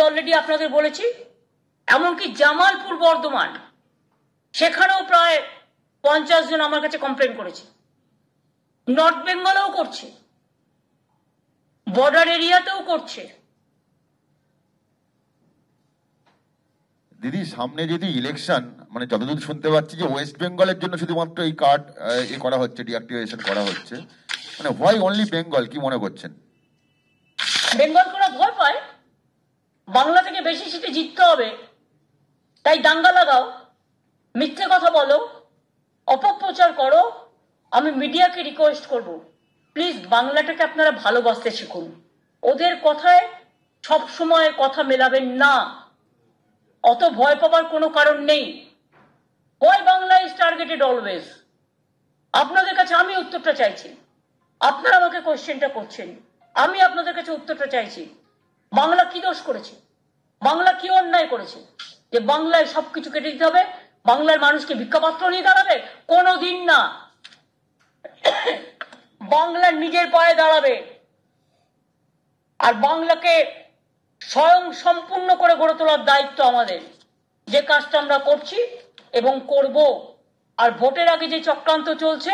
Already আপনাদের বলেছি, এমনকি জামালপুর বর্ধমান সেখানেও প্রায় 50 জন আমার কাছে কমপ্লেন করেছে। নর্থ বেঙ্গলেও করছে, বর্ডার এরিয়াতেও করছে। দিদি সামনে যদি ইলেকশন, মানে যতদূর শুনতে পাচ্ছি যে ওয়েস্ট বেঙ্গলের জন্য শুধুমাত্র এই কার্ড করা হচ্ছে, ডিঅ্যাক্টিভেশন করা হচ্ছে, মানে হোয়াই অনলি বেঙ্গল, কি মনে করছেন? বেঙ্গল করা ভয় পায়, বাংলা থেকে বেশি সিটে জিততে হবে, তাই দাঙ্গা লাগাও, মিথ্যে কথা বলো, অপপ্রচার করো। আমি মিডিয়াকে রিকোয়েস্ট করব, প্লিজ বাংলাটাকে আপনারা ভালোবাসতে শিখুন। ওদের কথায় সব সময় কথা মেলাবেন না, অত ভয় পাবার কোনো কারণ নেই। Why Bangla is targeted always. আপনাদের কাছে আমি উত্তরটা চাইছি, আপনারা আমাকে কোশ্চেনটা করছেন, আমি আপনাদের কাছে উত্তরটা চাইছি। বাংলা কি দোষ করেছে, বাংলা কি অন্যায় করেছে যে বাংলায় সবকিছু কেটে দিতে হবে, বাংলার মানুষকে ভিক্ষাপাত্র নিয়ে দাঁড়াবে? কোনোদিন না। বাংলার নিজের পায়ে দাঁড়াবে, আর বাংলাকে স্বয়ং সম্পূর্ণ করে গড়ে তোলার দায়িত্ব আমাদের, যে কাজটা আমরা করছি এবং করব। আর ভোটের আগে যে চক্রান্ত চলছে,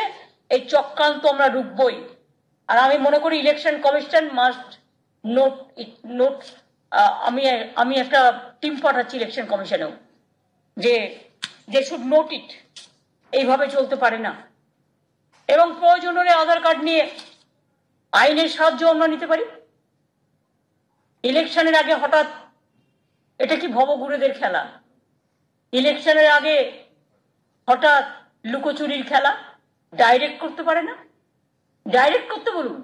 এই চক্রান্ত আমরা রুখবই। আর আমি মনে করি ইলেকশন কমিশন মাস্ট নোট। আমি একটা টিম পাঠাচ্ছি ইলেকশন কমিশনেও, যে শুড নোট ইট। এইভাবে চলতে পারে না। এবং প্রয়োজন হলে আধার কার্ড নিয়ে আইনের সাহায্য আমরা নিতে পারি। ইলেকশনের আগে হঠাৎ, এটা কি ভবঘুরেদের খেলা? ইলেকশনের আগে হঠাৎ লুকোচুরির খেলা ডাইরেক্ট করতে পারে না? ডাইরেক্ট করতে বলুন।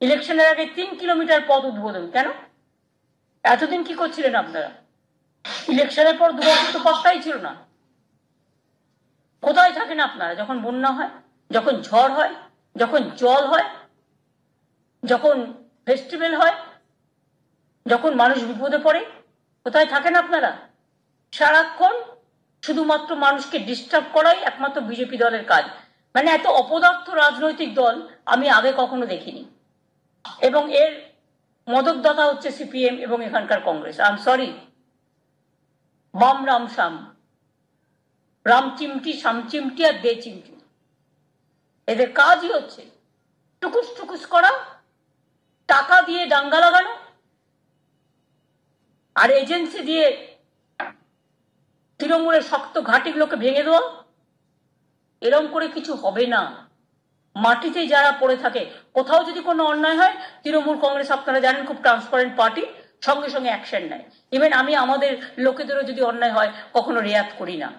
ইলেকশনের আগে 3 কিলোমিটার পথ উদ্বোধন কেন? এতদিন কি করছিলেন আপনারা? ইলেকশনের পর 2 বছর তো পাত্তাই ছিল না। কোথায় থাকেন আপনারা যখন বন্যা হয়, যখন ঝড় হয়, যখন জল হয়, যখন ফেস্টিভ্যাল হয়, যখন মানুষ বিপদে পড়ে? কোথায় থাকেন আপনারা? সারাক্ষণ শুধুমাত্র মানুষকে ডিস্টার্ব করাই একমাত্র বিজেপি দলের কাজ। মানে এত অপদার্থ রাজনৈতিক দল আমি আগে কখনো দেখিনি। এবং এর মদতদাতা হচ্ছে সিপিএম এবং এখানকার কংগ্রেস। আই এম সরি, বাম রাম শাম, রাম চিমটি, শাম চিমটি আর দে চিমটি, এদের কাজই হচ্ছে টুকুস টুকুস করা, টাকা দিয়ে দাঙ্গা লাগানো, আর এজেন্সি দিয়ে তৃণমূলের শক্ত ঘাঁটিগুলোকে ভেঙে দেওয়া। এরম করে কিছু হবে না। মাটিতে যারা পড়ে থাকে, কোথাও যদি কোনো অন্যায় হয়, তৃণমূল কংগ্রেস আপনারা জানেন খুব ট্রান্সপারেন্ট পার্টি, সঙ্গে সঙ্গে অ্যাকশন নেয়। ইভেন আমি আমাদের লোকেদেরও যদি অন্যায় হয় কখনো রেয়াত করি না।